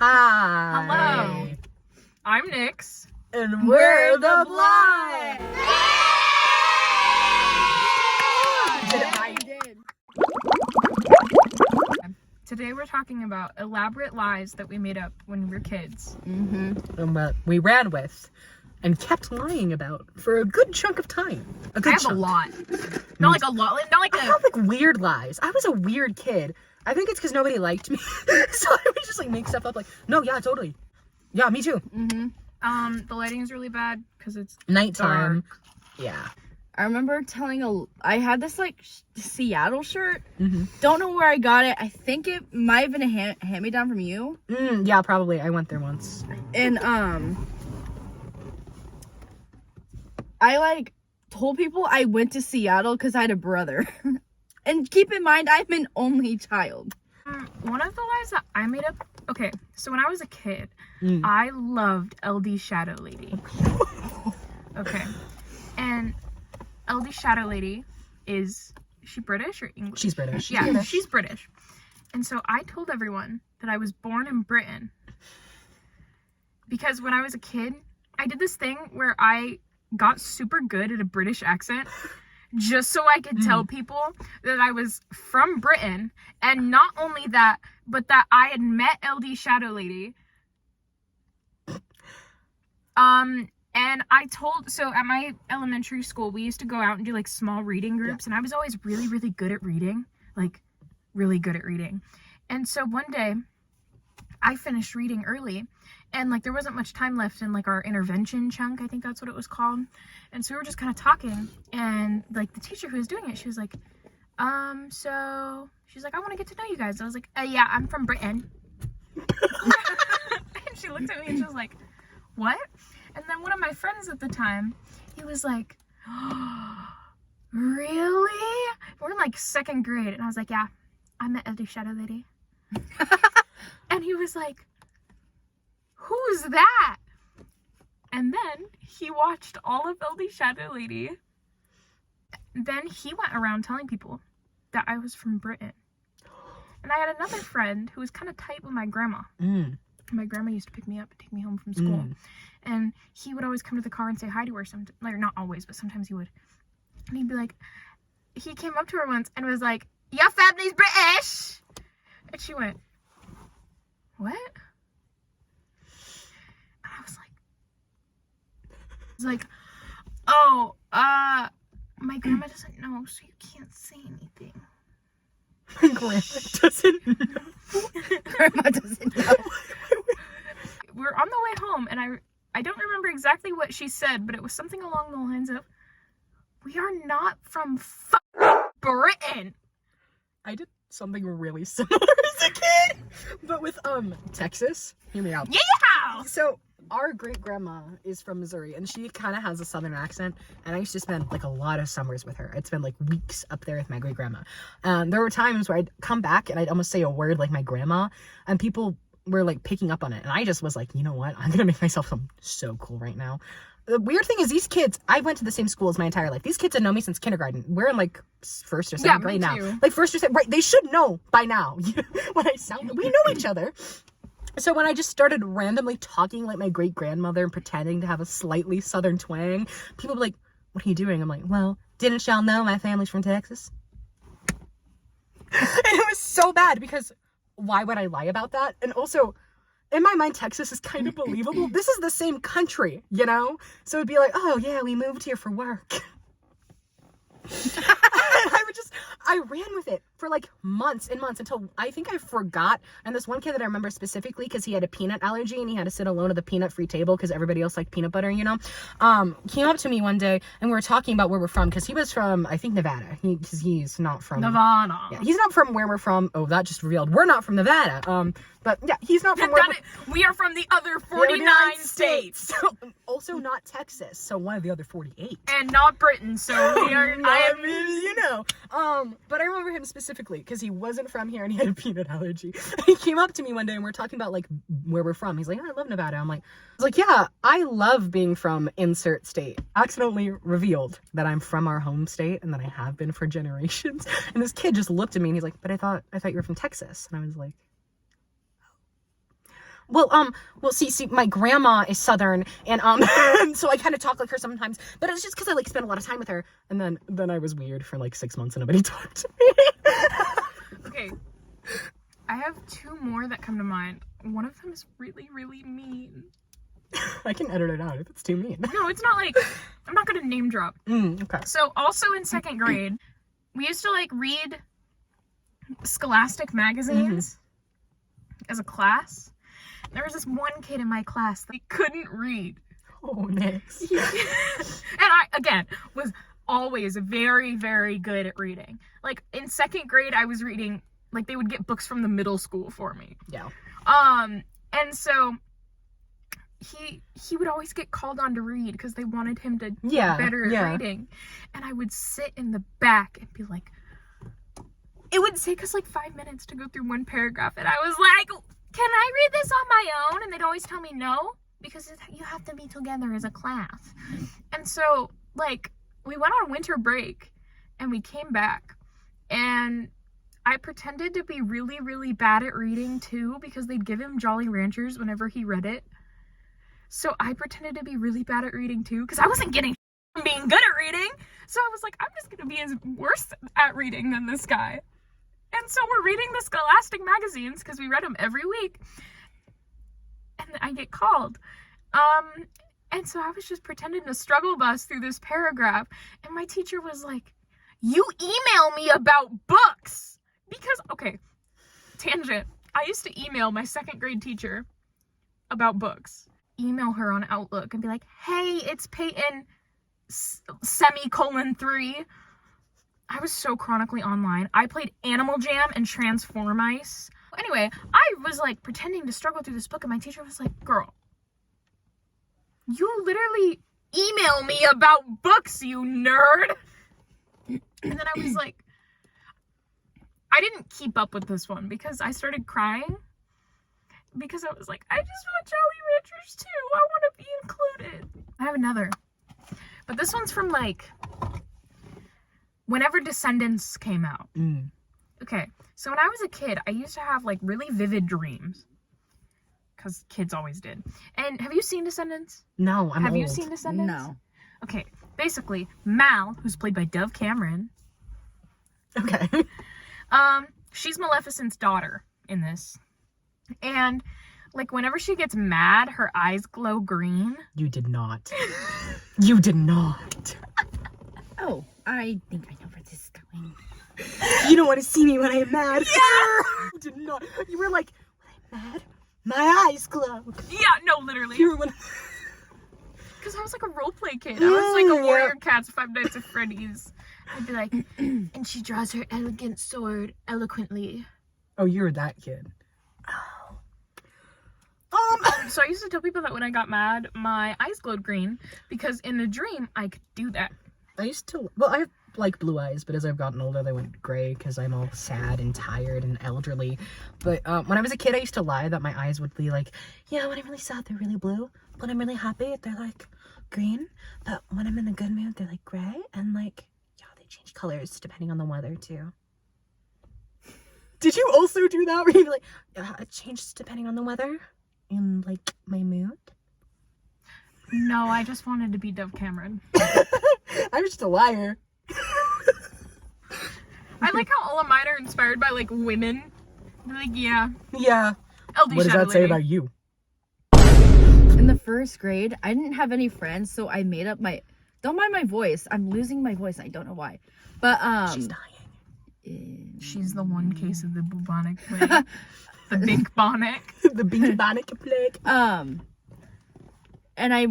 Hi. Hello. I'm Nyx. And we're the Blind. Today we're talking about elaborate lies that we made up when we were kids. And what we ran with and kept lying about for a good chunk of time. A good I have chunk. a lot. Not like a lot. Not like I have like weird lies. I was a weird kid. I think it's because nobody liked me. So I would just like make stuff up like, no, yeah, totally. Yeah, me too. The lighting is really bad because it's Nighttime. dark. Yeah. I remember I had this like Seattle shirt. Don't know where I got it. I think it might have been a hand-me-down from you. Yeah, probably. I went there once. And I like told people I went to Seattle because I had a brother. And keep in mind, I'm an only child. One of the lies that I made up. Okay, so when I was a kid, I loved LD Shadow Lady. Okay, and LD Shadow Lady is she British or English? She's British. Yeah, she's British. And so I told everyone that I was born in Britain. Because when I was a kid, I did this thing where I got super good at a British accent just so I could tell people that I was from Britain. And not only that, but that I had met LD Shadow Lady. And I told, so at my elementary school, we used to go out and do like small reading groups, and I was always really, really good at reading, like really good at reading. And so one day I finished reading early, and like there wasn't much time left in like our intervention chunk, I think that's what it was called. And so we were just kind of talking, and like the teacher who was doing it, she was like, so she's like, I want to get to know you guys. I was like, yeah, I'm from Britain. And she looked at me and she was like, what? And then one of my friends at the time, he was like, oh, really? We're in like second grade. And I was like, yeah, I met LD Shadow Lady. And he was like, who's that? And then he watched all of LD Shadow Lady. Then he went around telling people that I was from Britain. And I had another friend who was kind of tight with my grandma. My grandma used to pick me up and take me home from school. And he would always come to the car and say hi to her. Like, not always, but sometimes he would. And he'd be like, he came up to her once and was like, your family's British. And she went, what? And I was like, oh, my grandma doesn't know, so you can't say anything. Grandma doesn't know. Grandma doesn't know. We're on the way home, and I don't remember exactly what she said, but it was something along the lines of, we are not from Britain. I did something really similar as a kid, but with Texas. Hear me out. Yeah! So our great grandma is from Missouri, and she kind of has a southern accent, and I used to spend like a lot of summers with her. I'd spend like weeks up there with my great grandma. There were times where I'd come back and I'd almost say a word like my grandma, and people were like picking up on it, and I just was like, you know what, I'm gonna make myself sound so cool right now. The weird thing is, these kids, I went to the same school as my entire life. These kids have known me since kindergarten. We're in like first or second grade now. Like first or second, right? They should know by now. When I sound, we know each other. So when I just started randomly talking like my great grandmother and pretending to have a slightly southern twang, people were like, what are you doing? I'm like, well, didn't y'all know my family's from Texas? And it was so bad because why would I lie about that? And also, in my mind, Texas is kind of believable. This is the same country, you know? So it'd be like, oh yeah, we moved here for work. I ran with it for like months and months until I think I forgot. And this one kid that I remember specifically because he had a peanut allergy and he had to sit alone at the peanut-free table because everybody else liked peanut butter, you know, came up to me one day and we were talking about where we're from because he was from, I think, Nevada. Because he's not from Nevada. Yeah, he's not from where we're from. Oh, that just revealed we're not from Nevada. But yeah, he's not from where we are from the other 49 states. Also not Texas, so one of the other 48. And not Britain, so we are you know. But I remember him specifically because he wasn't from here and he had a peanut allergy. He came up to me one day and we're talking about like where we're from. He's like, oh, I love Nevada. I was like, yeah, I love being from insert state. Accidentally revealed that I'm from our home state and that I have been for generations. And this kid just looked at me and he's like, but I thought you were from Texas. And I was like, See, my grandma is Southern, and so I kind of talk like her sometimes. But it's just because I like spend a lot of time with her, and then I was weird for like 6 months, and nobody talked to me. Okay. I have 2 more that come to mind. One of them is really, really mean. I can edit it out if it's too mean. No, it's not like, I'm not gonna name drop. Okay. So also in 2nd grade, we used to like read Scholastic magazines as a class. There was this one kid in my class that couldn't read. Oh, nice. And I, again, was always very, very good at reading. Like in 2nd grade, I was reading, like they would get books from the middle school for me. Yeah. And so he would always get called on to read because they wanted him to get better at reading. And I would sit in the back and be like, it would take us like 5 minutes to go through one paragraph. And I was like, can I read this on my own? And they'd always tell me no, because you have to be together as a class. And so like we went on winter break and we came back, and I pretended to be really, really bad at reading too, because they'd give him Jolly Ranchers whenever he read it. So I pretended to be really bad at reading too, because I wasn't getting being good at reading. So I was like, I'm just gonna be as worse at reading than this guy. And so we're reading the Scholastic magazines because we read them every week. And I get called. And so I was just pretending to struggle bus through this paragraph. And my teacher was like, you email me about books. Because, okay, tangent. I used to email my 2nd grade teacher about books. Email her on Outlook and be like, hey, it's Peyton, ;3. I was so chronically online. I played Animal Jam and Transformice. Anyway, I was like pretending to struggle through this book, and my teacher was like, girl, you literally email me about books, you nerd. And then I was like, I didn't keep up with this one because I started crying. Because I was like, I just want Jolly Ranchers too. I want to be included. I have another. But this one's from like whenever Descendants came out. Okay, so when I was a kid, I used to have like really vivid dreams. Because kids always did. And have you seen Descendants? No, I'm Have old. you seen Descendants? No. Okay, basically, Mal, who's played by Dove Cameron, Okay. she's Maleficent's daughter in this. And like whenever she gets mad, her eyes glow green. You did not. You did not. Oh, I think I know where this is going. You don't want to see me when I am mad. Yeah. You did not. You were like, when I'm mad, my eyes glow. Yeah, no, literally. You were when. Because I was like a roleplay kid. I was like a Warrior Cats, Five Nights at Freddy's. I'd be like, and she draws her elegant sword eloquently. Oh, you were that kid. So I used to tell people that when I got mad, my eyes glowed green because in a dream I could do that. I used to. Well, I have like blue eyes, but as I've gotten older, they went gray because I'm all sad and tired and elderly. But when I was a kid, I used to lie that my eyes would be like, yeah, when I'm really sad, they're really blue. When I'm really happy, they're like green. But when I'm in a good mood, they're like gray. And like, yeah, they change colors depending on the weather too. Did you also do that? Where you'd be like, it changes depending on the weather and like my mood? No, I just wanted to be Dove Cameron. I'm just a liar. I like how all of mine are inspired by like women. They're like, yeah. Yeah. LD What does that say about you? In the 1st grade, I didn't have any friends, so I made up my. Don't mind my voice. I'm losing my voice. I don't know why. But She's dying. She's the one case of the bubonic plague. The bink bonnet. The bubonic plague. And I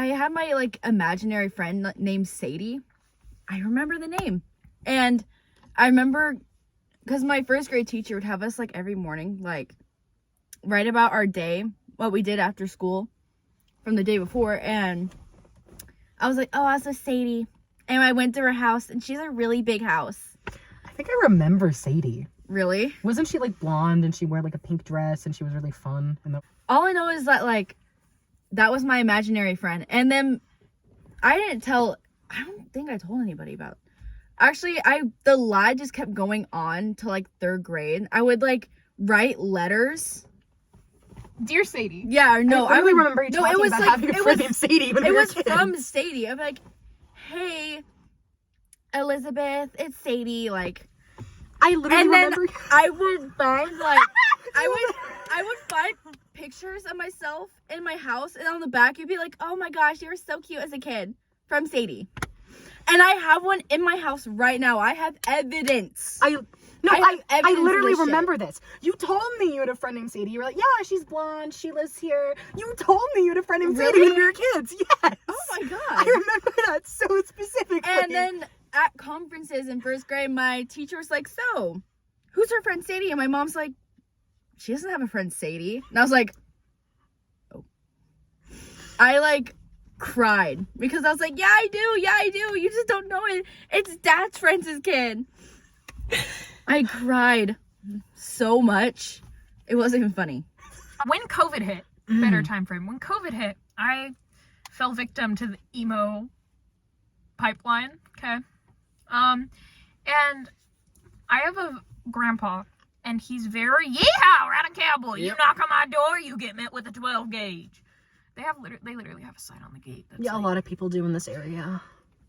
had my like imaginary friend named Sadie. I remember the name. And I remember because my 1st grade teacher would have us like every morning, like write about our day, what we did after school from the day before. And I was like, oh, I was with Sadie. And I went to her house, and she's a really big house. I think I remember Sadie. Really? Wasn't she like blonde and she wore like a pink dress and she was really fun? And All I know is that like that was my imaginary friend. And then I don't think I told anybody about it. Actually, the lie just kept going on to like 3rd grade. I would like write letters Dear Sadie. Yeah, or no, I would remember you no, talking it was about like having a it friend was named Sadie when we it were was kids. from Sadie. I'm like, hey, Elizabeth, it's Sadie. Like, I literally and then remember. I would find like I would find pictures of myself in my house, and on the back you'd be like, oh my gosh, you were so cute as a kid from Sadie. And I have one in my house right now. I have evidence. I have evidence I of literally this shit. remember this. You told me you had a friend named Sadie. You were like, yeah, she's blonde. She lives here. You told me you had a friend named Sadie Really? when we were kids. Yes. Oh my god. I remember that so specifically. And then at conferences in first grade, my teacher was like, so, who's her friend Sadie? And my mom's like, she doesn't have a friend Sadie. And I was like, oh. I like cried because I was like, yeah, I do. You just don't know it. It's Dad's friend's kid. I cried so much. It wasn't even funny. When COVID hit, better time frame. When COVID hit, I fell victim to the emo pipeline. Okay. And I have a grandpa, and he's very yeehaw, right on cowboy. Yep. You knock on my door, you get met with a 12 gauge. They literally have a sign on the gate. That's yeah, a like, lot of people do in this area.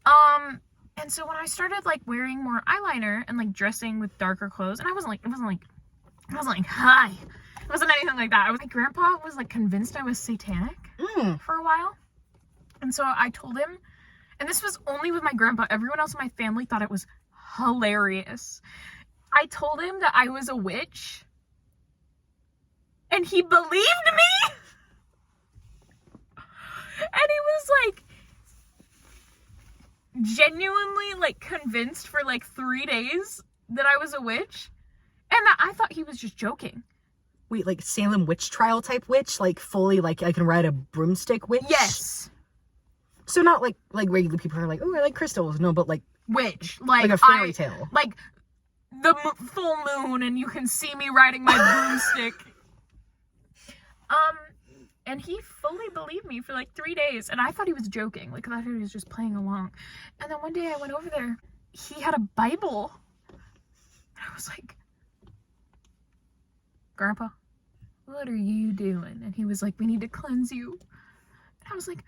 and so when I started like wearing more eyeliner and like dressing with darker clothes, and it wasn't like hi. It wasn't anything like that. My grandpa was like convinced I was satanic for a while. And so I told him, and this was only with my grandpa. Everyone else in my family thought it was hilarious. I told him that I was a witch, and he believed me. And he was like genuinely like convinced for like 3 days that I was a witch, and that I thought he was just joking. Wait, like Salem witch trial type witch? Like fully like I can ride a broomstick witch? Yes. So not like regular people who are like, oh, I like crystals. No, but like Witch. like a fairy tale. Like the full moon, and you can see me riding my broomstick. And he fully believed me for like 3 days, and I thought he was joking. Like, I thought he was just playing along. And then one day I went over there, he had a Bible. And I was like, Grandpa, what are you doing? And he was like, we need to cleanse you. And I was like,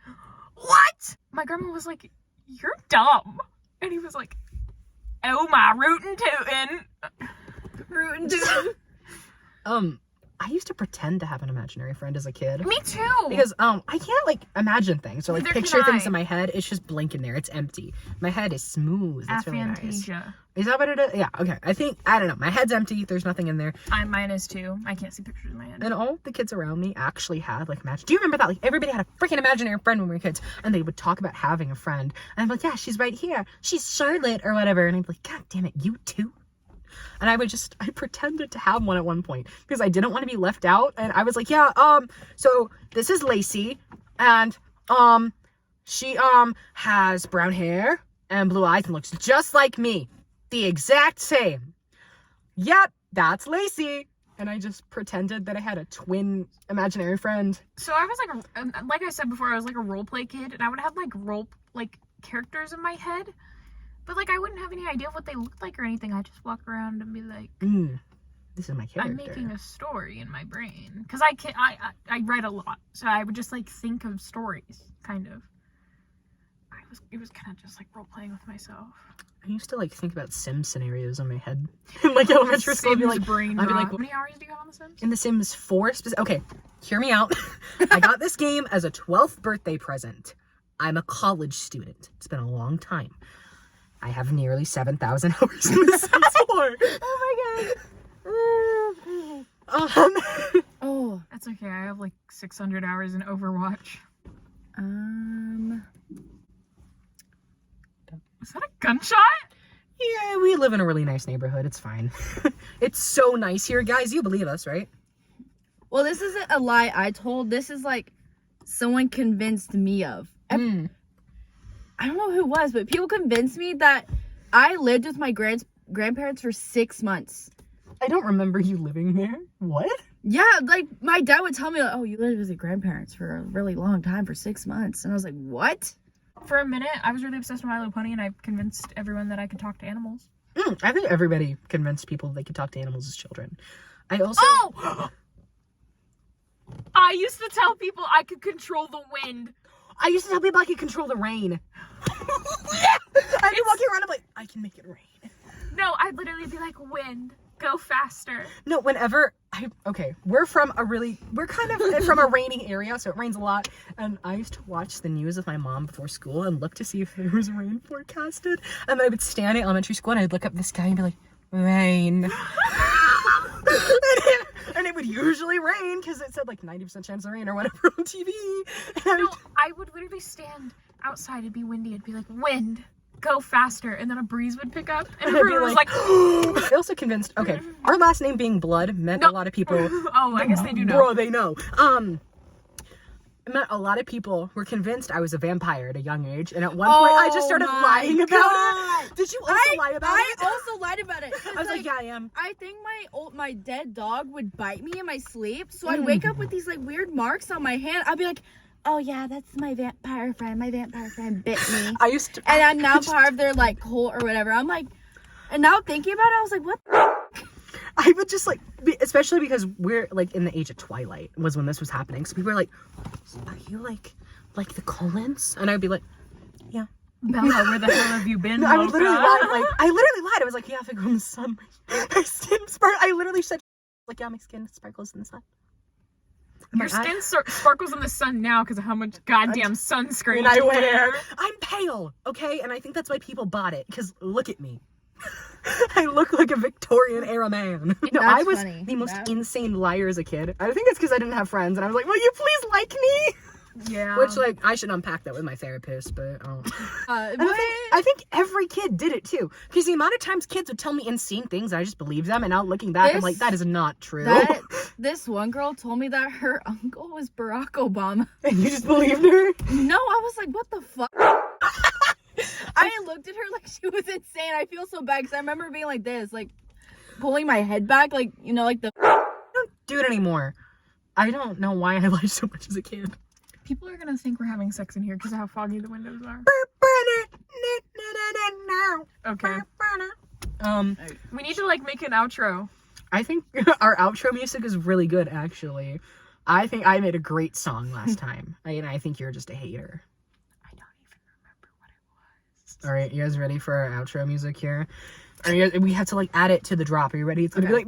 what? My grandma was like, you're dumb. And he was like, oh my rootin' tootin'. Rootin' tootin'. I used to pretend to have an imaginary friend as a kid. Me too. Because I can't like imagine things or like Neither picture can things I. in my head. It's just blank in there. It's empty. My head is smooth. It's really nice. Aphantasia. Is that what it is? Yeah, okay. I don't know. My head's empty. There's nothing in there. Mine is too. I can't see pictures in my head. And all the kids around me actually had like Do you remember that? Like everybody had a freaking imaginary friend when we were kids, and they would talk about having a friend. And I'm like, yeah, she's right here. She's Charlotte or whatever. And I'd be like, God damn it, you too? And I pretended to have one at one point because I didn't want to be left out. And I was like, yeah, so this is Lacey, and she has brown hair and blue eyes and looks just like me. The exact same. Yep, that's Lacey. And I just pretended that I had a twin imaginary friend. So I was like I said before, I was like a role play kid, and I would have like characters in my head, but like I wouldn't have any idea what they looked like or anything. I just walk around and be like, This is my character. I'm making a story in my brain, because I write a lot, so I would just like think of stories, kind of. It was kind of just like role playing with myself. I used to like think about Sim scenarios in my head. In like elementary school, I'd be like, brain I'd be like, how many hours do you have on The Sims? in The Sims 4 okay, hear me out. I got this game as a 12th birthday present. I'm a college student. It's been a long time. I have nearly 7,000 hours in The Sims 4. Oh my god. Oh. That's okay. I have like 600 hours in Overwatch. Was that a gunshot? Yeah, we live in a really nice neighborhood. It's fine. It's so nice here, guys. You believe us, right? Well, this isn't a lie I told. This is like someone convinced me of. I don't know who it was, but people convinced me that I lived with my grandparents for 6 months. I don't remember you living there. What? Yeah, like my dad would tell me, like, oh, you lived with your grandparents for a really long time, for 6 months. And I was like, what? For a minute, I was really obsessed with My Little Pony, and I convinced everyone that I could talk to animals. I think everybody convinced people they could talk to animals as children. I also... Oh! used to tell people I could control the wind. I used to tell people I could control the rain. I'd be walking around, I'm like, I can make it rain. No, I'd literally be like, wind, go faster. No, whenever we're kind of from a rainy area, so it rains a lot. And I used to watch the news with my mom before school and look to see if there was rain forecasted. And then I would stand at elementary school and I'd look up the sky and be like, rain. and it would usually rain because it said like 90% chance of rain or whatever on TV. No, I would literally stand outside, it'd be windy, it'd be like, wind, go faster, and then a breeze would pick up, and everyone was like, I also convinced, our last name being Blood meant a lot of people. Oh, I guess they do know. Bro, they know. It meant a lot of people were convinced I was a vampire at a young age, and at one point I just started lying about it. Did you also lie about it? I also lied about it. I was like, yeah, I am. I think my dead dog would bite me in my sleep, so I'd wake up with these like weird marks on my hand. I'd be like, oh yeah, that's my vampire friend. My vampire friend bit me. I used to, and I'm now part of their like cult or whatever. I'm like, and now thinking about it, I was like, what the I would just like, especially because we're like in the age of Twilight was when this was happening. So people were like, are you like the Collins? And I'd be like, yeah. Bella, where the hell have you been? No, I would literally lie. I literally lied. I was like, yeah, if I go in the sun, my skin sparkles. I literally said, like, yeah, my skin sparkles in the sun. Your skin sparkles in the sun now because of how much goddamn sunscreen I wear. I'm pale, okay? And I think that's why people bought it, because look at me. I look like a Victorian era man. No, I was the most insane liar as a kid. I think it's because I didn't have friends, and I was like, will you please like me? Yeah. Which, like, I should unpack that with my therapist, but I think every kid did it, too. Because the amount of times kids would tell me insane things, I just believe them, and now looking back, I'm like, that is not true. This one girl told me that her uncle was Barack Obama. And you just believed her? No, I was like, what the fuck? I looked at her like she was insane. I feel so bad because I remember being like this, like pulling my head back, like, you know, like the. I don't do it anymore. I don't know why I lied so much as a kid. People are gonna think we're having sex in here because of how foggy the windows are. Okay. We need to like make an outro. I think our outro music is really good, actually. I think I made a great song last time. I think you're just a hater. I don't even remember what it was. All right, you guys ready for our outro music here? We have to like add it to the drop. Are you ready? It's gonna be like.